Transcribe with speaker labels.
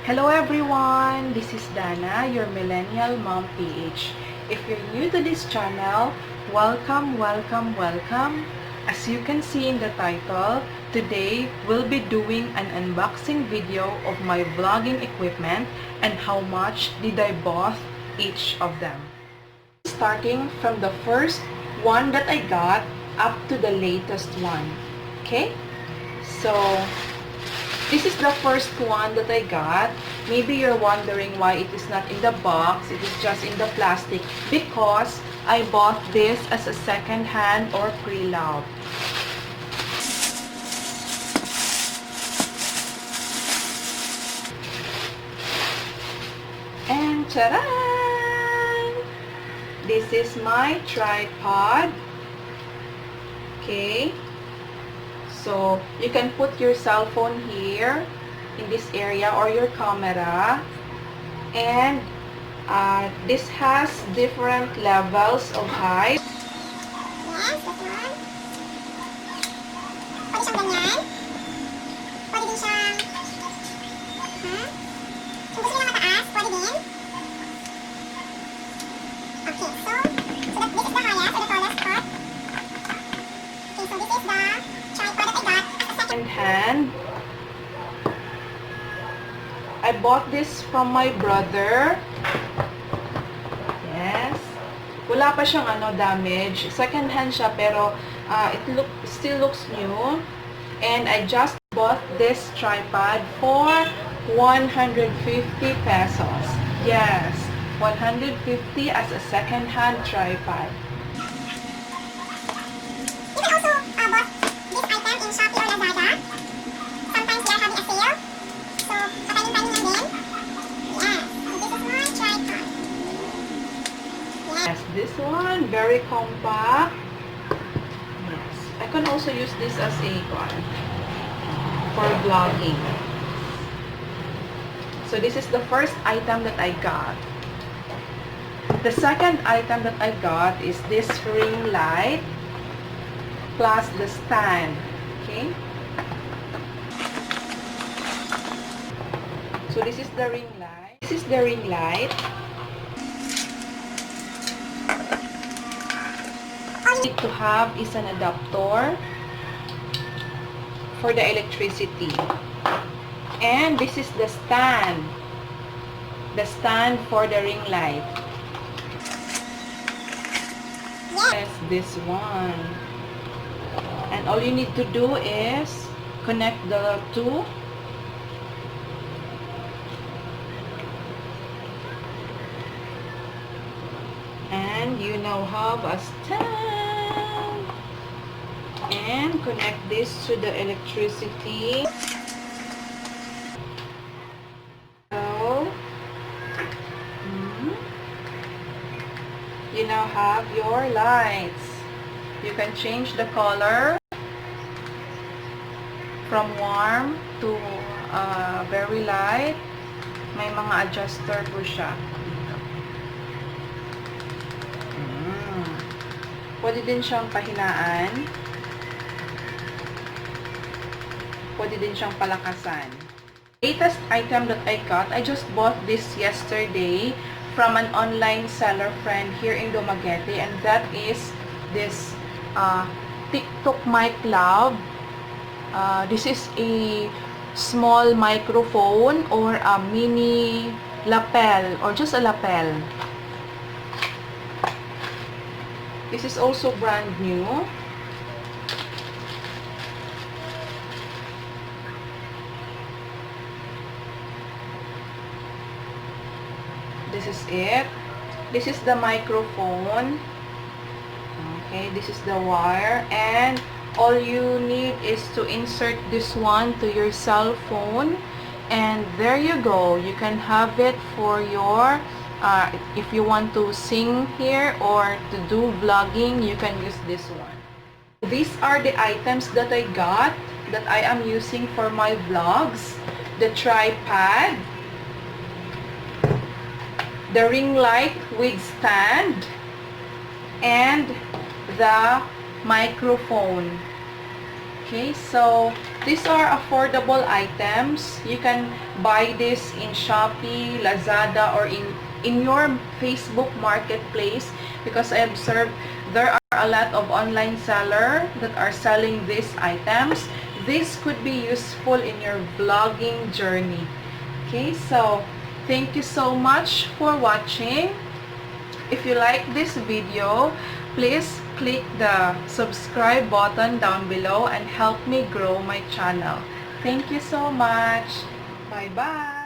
Speaker 1: Hello everyone, this is Dana, your Millennial Mom PH. If you're new to this channel, welcome, welcome, welcome. As you can see in the title, today we'll be doing an unboxing video of my vlogging equipment and how much did I bought each of them. Starting from the first one that I got up to the latest one. Okay? So, this is the first one that I got. Maybe you're wondering why it is not in the box, it is just in the plastic, because I bought this as a second hand or pre-loved. And ta-da! This is my tripod. Okay. So, you can put your cell phone here in this area or your camera. And this has different levels of height.
Speaker 2: Yes, that's one. Pwede siyang ganyan. Pwede din siyang, kung gusto nyo na mataas, pwede din. Okay, so this is the highest or the tallest part. Okay, so this is the tripod that I got.
Speaker 1: Second hand. I bought this from my brother. Yes. Wala pa siyang damage. Second hand siya pero still looks new. And I just bought this tripod for 150 pesos. Yes, 150 as a second hand tripod.
Speaker 2: You can also bought this item in Shopee or Lazada. Sometimes they are having a sale. So, patayin-tayin lang din. Yes, so this is my tripod.
Speaker 1: Yes, this one, very compact. Yes, I can also use this as a for vlogging. So this is the first item that I got. The second item that I got is this ring light plus the stand. Okay. So this is the ring light. This is the ring light. All you need to have is an adapter for the electricity. And this is the stand. The stand for the ring light. Yes, this one. And all you need to do is connect the two. And you now have a stand. And connect this to the electricity. So, you now have your lights. You can change the color from warm to very light. May mga adjuster po siya. Pwede din siyang pahinaan. Pwede din siyang palakasan. Latest item that I got, I just bought this yesterday from an online seller friend here in Dumaguete, and that is this TikTok Mic Lab. This is a small microphone or a mini lapel or just a lapel. This is also brand new. This is it. This is the microphone. Okay, this is the wire, and all you need is to insert this one to your cell phone, and there you go. You can have it for your if you want to sing here or to do vlogging, you can use this one. These are the items that I got that I am using for my vlogs. The tripod, the ring light with stand, and the microphone. Okay, so These are affordable items. You can buy this in Shopee, Lazada, or in your Facebook marketplace, because I observed there are a lot of online sellers that are selling these items. This could be useful in your vlogging journey. Okay, so thank you so much for watching. If you like this video, please click the subscribe button down below and help me grow my channel. Thank you so much. Bye-bye.